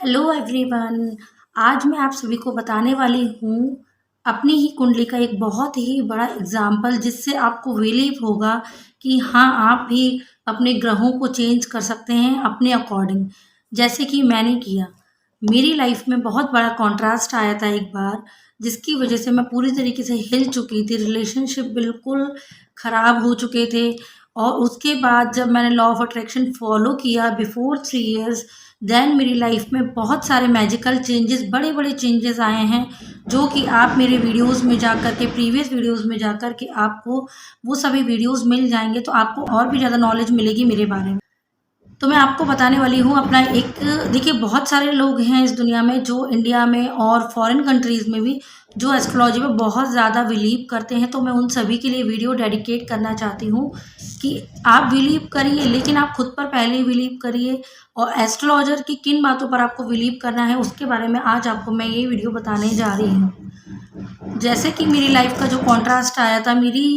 Hello everyone. आज मैं आप सभी को बताने वाली हूँ अपनी ही कुंडली का एक बहुत ही बड़ा एग्जाम्पल, जिससे आपको बिलीव होगा कि हाँ, आप भी अपने ग्रहों को चेंज कर सकते हैं अपने अकॉर्डिंग, जैसे कि मैंने किया। मेरी लाइफ में बहुत बड़ा कॉन्ट्रास्ट आया था एक बार, जिसकी वजह से मैं पूरी तरीके से हिल चुकी थी। रिलेशनशिप बिल्कुल ख़राब हो चुके थे। और उसके बाद जब मैंने लॉ ऑफ अट्रैक्शन फॉलो किया बिफोर 3 इयर्स, देन मेरी लाइफ में बहुत सारे मैजिकल चेंजेस, बड़े बड़े चेंजेस आए हैं, जो कि आप मेरे वीडियोस में जा कर के, प्रीवियस वीडियोस में जा कर के आपको वो सभी वीडियोस मिल जाएंगे, तो आपको और भी ज़्यादा नॉलेज मिलेगी मेरे बारे में। तो मैं आपको बताने वाली हूँ अपना एक। देखिए, बहुत सारे लोग हैं इस दुनिया में, जो इंडिया में और फॉरेन कंट्रीज़ में भी, जो एस्ट्रोलॉजी में बहुत ज़्यादा बिलीव करते हैं। तो मैं उन सभी के लिए वीडियो डेडिकेट करना चाहती हूँ कि आप बिलीव करिए, लेकिन आप खुद पर पहले ही बिलीव करिए। और एस्ट्रोलॉजर की किन बातों पर आपको बिलीव करना है, उसके बारे में आज आपको मैं ये वीडियो बताने जा रही हूँ। जैसे कि मेरी लाइफ का जो कॉन्ट्रास्ट आया था, मेरी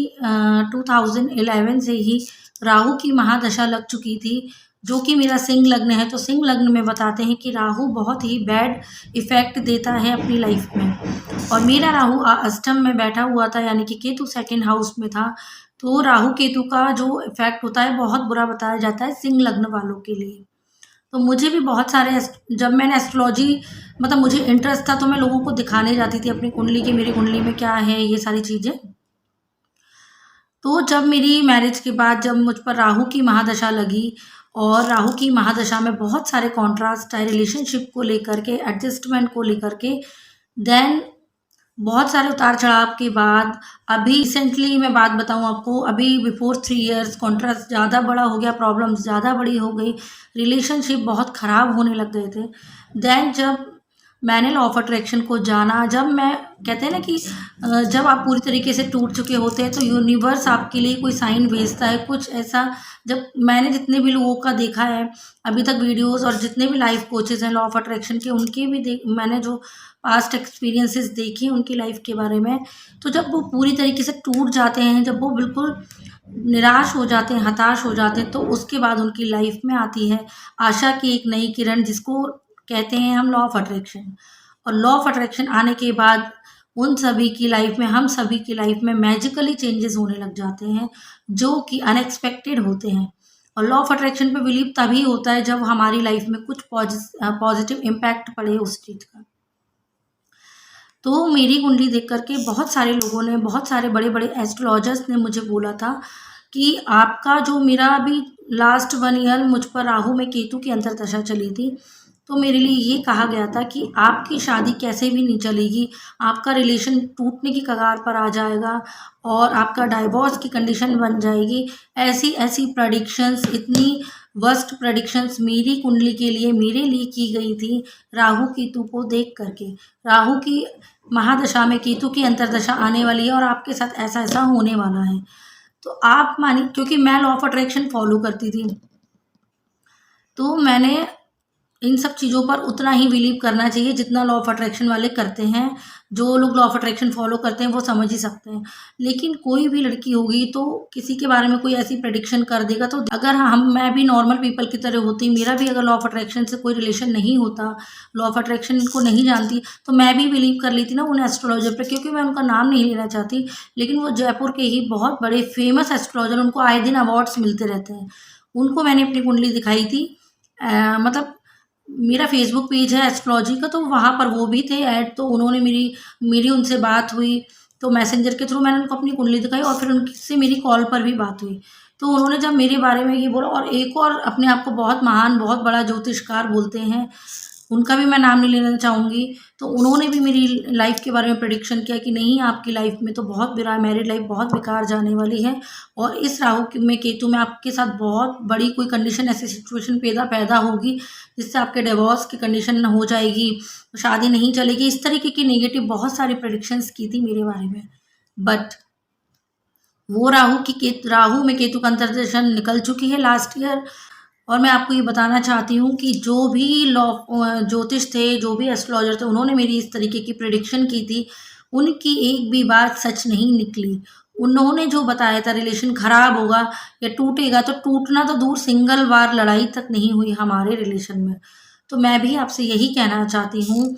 2011 से ही राहु की महादशा लग चुकी थी, जो कि मेरा सिंह लग्न है। तो सिंह लग्न में बताते हैं कि राहु बहुत ही बैड इफ़ेक्ट देता है अपनी लाइफ में। और मेरा राहु अष्टम में बैठा हुआ था, यानी कि केतु सेकंड हाउस में था। तो राहु केतु का जो इफ़ेक्ट होता है, बहुत बुरा बताया जाता है सिंह लग्न वालों के लिए। तो मुझे भी बहुत सारे जब मैंने एस्ट्रोलॉजी, मतलब मुझे इंटरेस्ट था, तो मैं लोगों को दिखाने जाती थी अपनी कुंडली की, मेरी कुंडली में क्या है, ये सारी चीज़ें। तो जब मेरी मैरिज के बाद जब मुझ पर राहु की महादशा लगी, और राहु की महादशा में बहुत सारे कॉन्ट्रास्ट आए रिलेशनशिप को लेकर के, एडजस्टमेंट को लेकर के, देन बहुत सारे उतार चढ़ाव के बाद, अभी रिसेंटली मैं बात बताऊं आपको, अभी बिफोर 3 इयर्स कॉन्ट्रास्ट ज़्यादा बड़ा हो गया, प्रॉब्लम्स ज़्यादा बड़ी हो गई, रिलेशनशिप बहुत ख़राब होने लग गए थे। देन जब मैंने लॉ ऑफ अट्रैक्शन को जाना, जब मैं, कहते हैं ना कि जब आप पूरी तरीके से टूट चुके होते हैं, तो यूनिवर्स आपके लिए कोई साइन भेजता है कुछ ऐसा। जब मैंने जितने भी लोगों का देखा है अभी तक वीडियोस, और जितने भी लाइफ कोचेस हैं लॉ ऑफ अट्रैक्शन के, उनके भी मैंने जो पास्ट एक्सपीरियंसेस देखे उनकी लाइफ के बारे में, तो जब वो पूरी तरीके से टूट जाते हैं, जब वो बिल्कुल निराश हो जाते हैं, हताश हो जाते हैं, तो उसके बाद उनकी लाइफ में आती है आशा की एक नई किरण, जिसको कहते हैं हम लॉ ऑफ अट्रैक्शन। और लॉ ऑफ अट्रैक्शन आने के बाद उन सभी की लाइफ में, हम सभी की लाइफ में मैजिकली चेंजेस होने लग जाते हैं, जो कि अनएक्सपेक्टेड होते हैं। और लॉ ऑफ अट्रैक्शन पे बिलीव तभी होता है जब हमारी लाइफ में कुछ पॉजिटिव इम्पैक्ट पड़े उस चीज़ का। तो मेरी कुंडली देख कर के बहुत सारे लोगों ने, बहुत सारे बड़े-बड़े एस्ट्रोलॉजर्स ने मुझे बोला था कि आपका जो, मेरा अभी लास्ट 1 ईयर मुझ पर राहु में केतु की अंतर्दशा चली थी। तो मेरे लिए ये कहा गया था कि आपकी शादी कैसे भी नहीं चलेगी, आपका रिलेशन टूटने की कगार पर आ जाएगा, और आपका डाइवोर्स की कंडीशन बन जाएगी। ऐसी-ऐसी प्रेडिक्शंस, इतनी वर्स्ट प्रेडिक्शंस मेरी कुंडली के लिए, मेरे लिए की गई थी राहु केतु को देख कर के। राहु की महादशा में केतु की अंतर्दशा आने वाली है, और आपके साथ ऐसा-ऐसा होने वाला है। तो आप मानिए, क्योंकि मैं लॉ ऑफ अट्रैक्शन फॉलो करती थी, तो मैंने इन सब चीज़ों पर उतना ही बिलीव करना चाहिए जितना लॉ ऑफ अट्रैक्शन वाले करते हैं। जो लोग लॉ ऑफ अट्रैक्शन फॉलो करते हैं वो समझ ही सकते हैं। लेकिन कोई भी लड़की होगी, तो किसी के बारे में कोई ऐसी प्रेडिक्शन कर देगा, तो अगर मैं भी नॉर्मल पीपल की तरह होती, मेरा भी अगर लॉ ऑफ अट्रैक्शन से कोई रिलेशन नहीं होता, लॉ ऑफ अट्रैक्शन को नहीं जानती, तो मैं भी बिलीव कर लेती ना उन एस्ट्रोलॉजर पर। क्योंकि मैं उनका नाम नहीं लेना चाहती, लेकिन वो जयपुर के ही बहुत बड़े फेमस एस्ट्रोलॉजर, उनको आए दिन अवार्ड्स मिलते रहते हैं। उनको मैंने अपनी कुंडली दिखाई थी। मतलब मेरा फेसबुक पेज है एस्ट्रोलॉजी का, तो वहाँ पर वो भी थे ऐड। तो उन्होंने मेरी मेरी उनसे बात हुई, तो मैसेंजर के थ्रू मैंने उनको अपनी कुंडली दिखाई, और फिर उनसे मेरी कॉल पर भी बात हुई। तो उन्होंने जब मेरे बारे में ये बोला, और एक और अपने आप को बहुत महान, बहुत बड़ा ज्योतिषकार बोलते हैं, उनका भी मैं नाम नहीं लेना चाहूँगी, तो उन्होंने भी मेरी लाइफ के बारे में प्रेडिक्शन किया कि नहीं, आपकी लाइफ में तो बहुत बुरा, मैरिड लाइफ बहुत बेकार जाने वाली है, और इस राहु में केतु में आपके साथ बहुत बड़ी कोई कंडीशन, ऐसी सिचुएशन पैदा होगी, जिससे आपके डिवोर्स की कंडीशन हो जाएगी, शादी नहीं चलेगी। इस तरीके की नेगेटिव बहुत सारी प्रेडिक्शंस की थी मेरे बारे में। बट वो राहु में केतु का अंतर्दशा निकल चुकी है लास्ट ईयर। और मैं आपको ये बताना चाहती हूँ कि जो भी ज्योतिष थे, जो भी एस्ट्रोलॉजर थे, उन्होंने मेरी इस तरीके की प्रेडिक्शन की थी, उनकी एक भी बात सच नहीं निकली। उन्होंने जो बताया था रिलेशन खराब होगा या टूटेगा, तो टूटना तो दूर, सिंगल बार लड़ाई तक नहीं हुई हमारे रिलेशन में। तो मैं भी आपसे यही कहना चाहती हूँ।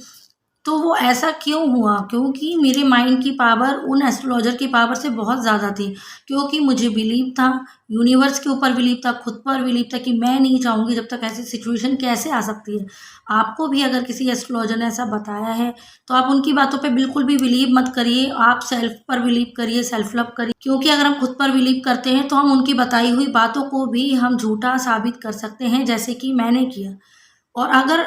तो वो ऐसा क्यों हुआ? क्योंकि मेरे माइंड की पावर उन एस्ट्रोलॉजर की पावर से बहुत ज़्यादा थी। क्योंकि मुझे बिलीव था, यूनिवर्स के ऊपर बिलीव था, खुद पर बिलीव था कि मैं नहीं चाहूँगी जब तक ऐसी सिचुएशन कैसे आ सकती है। आपको भी अगर किसी एस्ट्रोलॉजर ने ऐसा बताया है, तो आप उनकी बातों पे बिल्कुल भी बिलीव मत करिए। आप सेल्फ पर बिलीव करिए, सेल्फ लव करिए। क्योंकि अगर हम खुद पर बिलीव करते हैं, तो हम उनकी बताई हुई बातों को भी हम झूठा साबित कर सकते हैं, जैसे कि मैंने किया। और अगर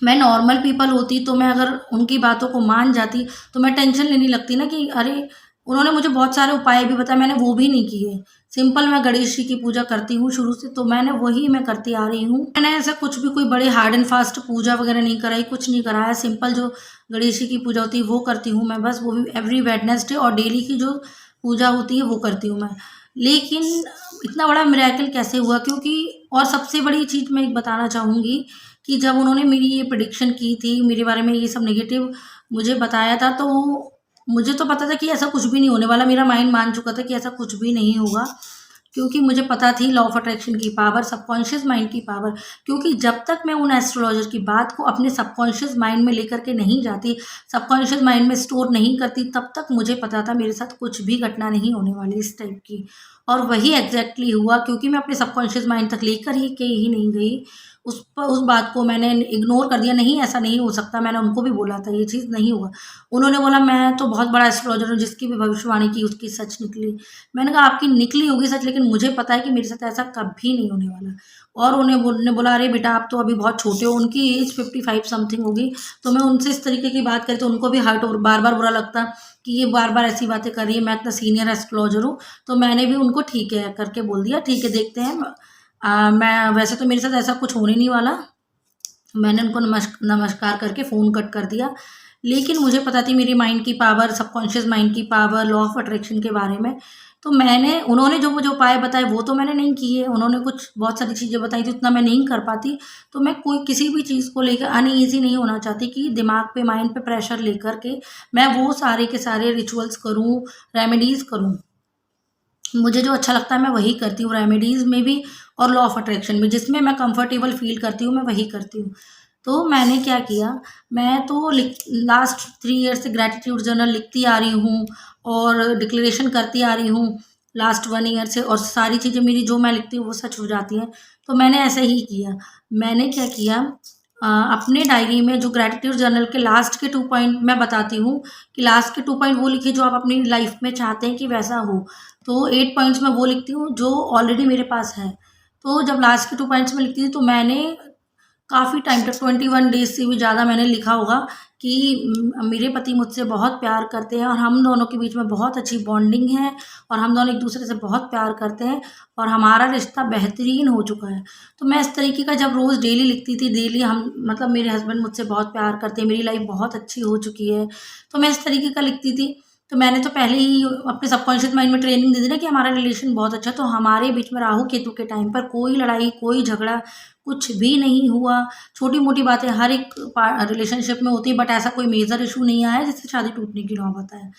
मैं नॉर्मल पीपल होती, तो मैं अगर उनकी बातों को मान जाती, तो मैं टेंशन लेने लगती ना कि अरे, उन्होंने मुझे बहुत सारे उपाय भी बताए, मैंने वो भी नहीं किए। सिंपल मैं गणेश जी की पूजा करती हूँ शुरू से, तो मैंने वही मैं करती आ रही हूँ। मैंने ऐसा कुछ भी कोई बड़े हार्ड एंड फास्ट पूजा वगैरह नहीं कराई, कुछ नहीं कराया। सिंपल जो गणेश जी की पूजा होती है वो करती हूँ मैं बस, वो भी एवरी वेडनेसडे, और डेली की जो पूजा होती है वो करती हूँ मैं। लेकिन इतना बड़ा मिरेकल कैसे हुआ? क्योंकि और सबसे बड़ी चीज़ मैं एक बताना चाहूँगी कि जब उन्होंने मेरी ये प्रेडिक्शन की थी, मेरे बारे में ये सब नेगेटिव मुझे बताया था, तो मुझे तो पता था कि ऐसा कुछ भी नहीं होने वाला। मेरा माइंड मान चुका था कि ऐसा कुछ भी नहीं होगा, क्योंकि मुझे पता थी लॉ ऑफ अट्रैक्शन की पावर, सबकॉन्शियस माइंड की पावर। क्योंकि जब तक मैं उन एस्ट्रोलॉजर की बात को अपने सबकॉन्शियस माइंड में लेकर के नहीं जाती, सबकॉन्शियस माइंड में स्टोर नहीं करती, तब तक मुझे पता था मेरे साथ कुछ भी घटना नहीं होने वाली इस टाइप की। और वही एग्जैक्टली हुआ, क्योंकि मैं अपने सबकॉन्शियस माइंड तक लेकर ही के ही नहीं गई। उस बात को मैंने इग्नोर कर दिया, नहीं ऐसा नहीं हो सकता। मैंने उनको भी बोला था ये चीज़ नहीं हुआ। उन्होंने बोला मैं तो बहुत बड़ा एस्ट्रोलॉजर हूँ, जिसकी भी भविष्यवाणी की उसकी सच निकली। मैंने कहा आपकी निकली होगी सच, लेकिन मुझे पता है कि मेरे साथ ऐसा कभी नहीं होने वाला। और उन्होंने बोला अरे बेटा, आप तो अभी बहुत छोटे हो। उनकी एज 55 समथिंग होगी। तो मैं उनसे इस तरीके की बात करी तो उनको भी हर्ट और बार बार बुरा लगता कि ये बार बार ऐसी बातें कर रही है। मैं इतना सीनियर एस्ट्रोलॉजर हूँ। तो मैंने भी उनको ठीक है करके बोल दिया, ठीक है देखते हैं। मैं वैसे तो मेरे साथ ऐसा कुछ होने नहीं वाला। मैंने उनको नमस्कार करके फ़ोन कट कर दिया। लेकिन मुझे पता थी मेरी माइंड की पावर, सबकॉन्शियस माइंड की पावर, लॉ ऑफ अट्रैक्शन के बारे में। तो उन्होंने जो मुझे उपाय बताए वो तो मैंने नहीं किए। उन्होंने कुछ बहुत सारी चीज़ें बताई थी, उतना मैं नहीं कर पाती। तो मैं कोई किसी भी चीज़ को लेकर अनईज़ी नहीं होना चाहती कि दिमाग पे, माइंड पे प्रेशर लेकर के मैं वो सारे के सारे रिचुअल्स करूँ, रेमेडीज़ करूँ। मुझे जो अच्छा लगता है मैं वही करती हूँ, रेमेडीज़ में भी और लॉ ऑफ अट्रैक्शन में, जिसमें मैं कंफर्टेबल फ़ील करती हूँ मैं वही करती हूँ। तो मैंने क्या किया, मैं तो लास्ट 3 ईयर से ग्रैटिट्यूड जर्नल लिखती आ रही हूँ और डिक्लेरेशन करती आ रही हूँ लास्ट 1 ईयर से, और सारी चीज़ें मेरी जो मैं लिखती हूँ वो सच हो जाती हैं। तो मैंने ऐसे ही किया। मैंने क्या किया, अपने डायरी में जो ग्रैटिट्यूड जर्नल के लास्ट के 2 पॉइंट मैं बताती हूँ कि लास्ट के 2 पॉइंट वो लिखिए जो आप अपनी लाइफ में चाहते हैं कि वैसा हो। तो 8 पॉइंट्स मैं वो लिखती हूँ जो ऑलरेडी मेरे पास है। तो जब लास्ट के 2 पॉइंट्स में लिखती थी, तो मैंने काफ़ी टाइम तक 21 डेज़ से भी ज़्यादा मैंने लिखा होगा कि मेरे पति मुझसे बहुत प्यार करते हैं और हम दोनों के बीच में बहुत अच्छी बॉन्डिंग है, और हम दोनों एक-दूसरे से बहुत प्यार करते हैं और हमारा रिश्ता बेहतरीन हो चुका है। तो मैं इस तरीके का जब रोज़ डेली लिखती थी, डेली हम मतलब मेरे हस्बैंड मुझसे बहुत प्यार करते हैं, मेरी लाइफ़ बहुत अच्छी हो चुकी है। तो मैं इस तरीके का लिखती थी। तो मैंने तो पहले ही अपने सबकॉन्शियस माइंड में ट्रेनिंग दे दी ना कि हमारा रिलेशन बहुत अच्छा है। तो हमारे बीच में राहु केतु के टाइम पर कोई लड़ाई, कोई झगड़ा कुछ भी नहीं हुआ। छोटी-मोटी बातें हर एक रिलेशनशिप में होती है, बट ऐसा कोई मेजर इश्यू नहीं आया जिससे शादी टूटने की नौबत आए।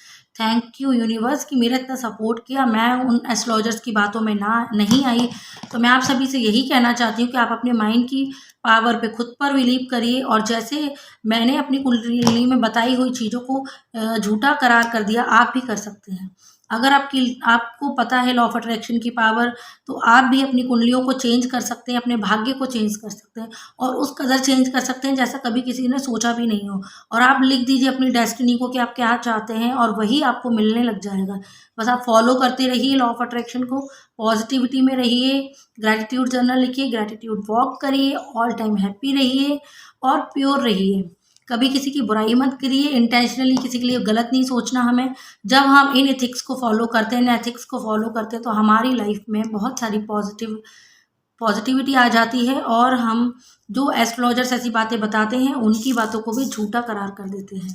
थैंक यू यूनिवर्स कि मेरा इतना सपोर्ट किया, मैं उन एस्ट्रोलॉजर्स की बातों में नहीं आई। तो मैं आप सभी से यही कहना चाहती हूँ कि आप अपने माइंड की पावर पे खुद पर बिलीव करिए, और जैसे मैंने अपनी कुंडली में बताई हुई चीज़ों को झूठा करार कर दिया, आप भी कर सकते हैं। अगर आपको पता है लॉ ऑफ अट्रैक्शन की पावर, तो आप भी अपनी कुंडलियों को चेंज कर सकते हैं, अपने भाग्य को चेंज कर सकते हैं, और उस कदर चेंज कर सकते हैं जैसा कभी किसी ने सोचा भी नहीं हो। और आप लिख दीजिए अपनी डेस्टिनी को कि आप क्या चाहते हैं, और वही आपको मिलने लग जाएगा। बस आप फॉलो करते रहिए लॉ ऑफ अट्रैक्शन को, पॉजिटिविटी में रहिए, ग्रैटिट्यूड जर्नल लिखिए, ग्रैटिट्यूड वॉक करिए, ऑल टाइम हैप्पी रहिए और प्योर रहिए। कभी किसी की बुराई मत करिए, इंटेंशनली किसी के लिए गलत नहीं सोचना हमें। जब हम इन एथिक्स को फॉलो करते हैं, इन एथिक्स को फॉलो करते हैं, तो हमारी लाइफ में बहुत सारी पॉजिटिविटी आ जाती है, और हम जो एस्ट्रोलॉजर्स ऐसी बातें बताते हैं उनकी बातों को भी झूठा करार कर देते हैं।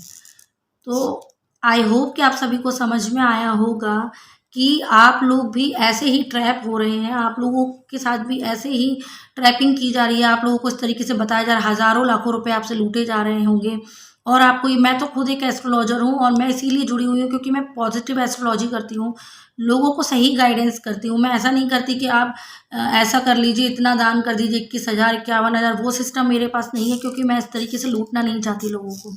तो आई होप कि आप सभी को समझ में आया होगा कि आप लोग भी ऐसे ही ट्रैप हो रहे हैं, आप लोगों के साथ भी ऐसे ही ट्रैपिंग की जा रही है, आप लोगों को इस तरीके से बताया जा रहा है, हज़ारों लाखों रुपए आपसे लूटे जा रहे होंगे। और आपको ये, मैं तो खुद एक एस्ट्रोलॉजर हूँ और मैं इसीलिए जुड़ी हुई हूँ क्योंकि मैं पॉजिटिव एस्ट्रोलॉजी करती हूँ, लोगों को सही गाइडेंस करती हूँ। मैं ऐसा नहीं करती कि आप ऐसा कर लीजिए, इतना दान कर दीजिए, 21,000 51,000, वो सिस्टम मेरे पास नहीं है क्योंकि मैं इस तरीके से लूटना नहीं चाहती लोगों को।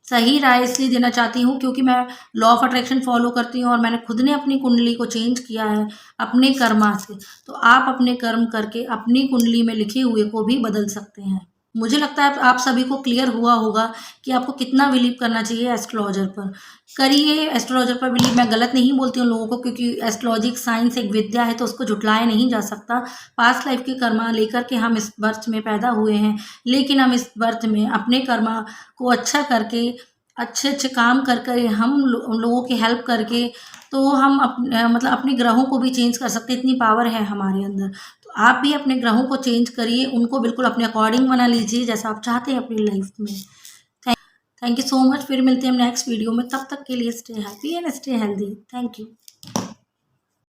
सही राय इसलिए देना चाहती हूँ क्योंकि मैं लॉ ऑफ अट्रैक्शन फॉलो करती हूँ और मैंने खुद ने अपनी कुंडली को चेंज किया है अपने कर्मा से। तो आप अपने कर्म करके अपनी कुंडली में लिखे हुए को भी बदल सकते हैं। मुझे लगता है आप सभी को क्लियर हुआ होगा कि आपको कितना बिलीव करना चाहिए एस्ट्रोलॉजर पर। करिए एस्ट्रोलॉजर पर बिलीव, मैं गलत नहीं बोलती हूँ लोगों को क्योंकि एस्ट्रोलॉजी एक साइंस, एक विद्या है, तो उसको झुटलाया नहीं जा सकता। पास्ट लाइफ के कर्मा लेकर के हम इस बर्थ में पैदा हुए हैं, लेकिन हम इस बर्थ में अपने कर्मा को अच्छा करके, अच्छे-अच्छे काम कर कर हम लोगों की हेल्प करके, तो हम मतलब अपने ग्रहों को भी चेंज कर सकते हैं, इतनी पावर है हमारे अंदर। तो आप भी अपने ग्रहों को चेंज करिए, उनको बिल्कुल अपने अकॉर्डिंग बना लीजिए जैसा आप चाहते हैं अपनी लाइफ में। Thank thank you so much. फिर मिलते हैं हम नेक्स्ट वीडियो में, तब तक के लिए stay happy and stay healthy. Thank you.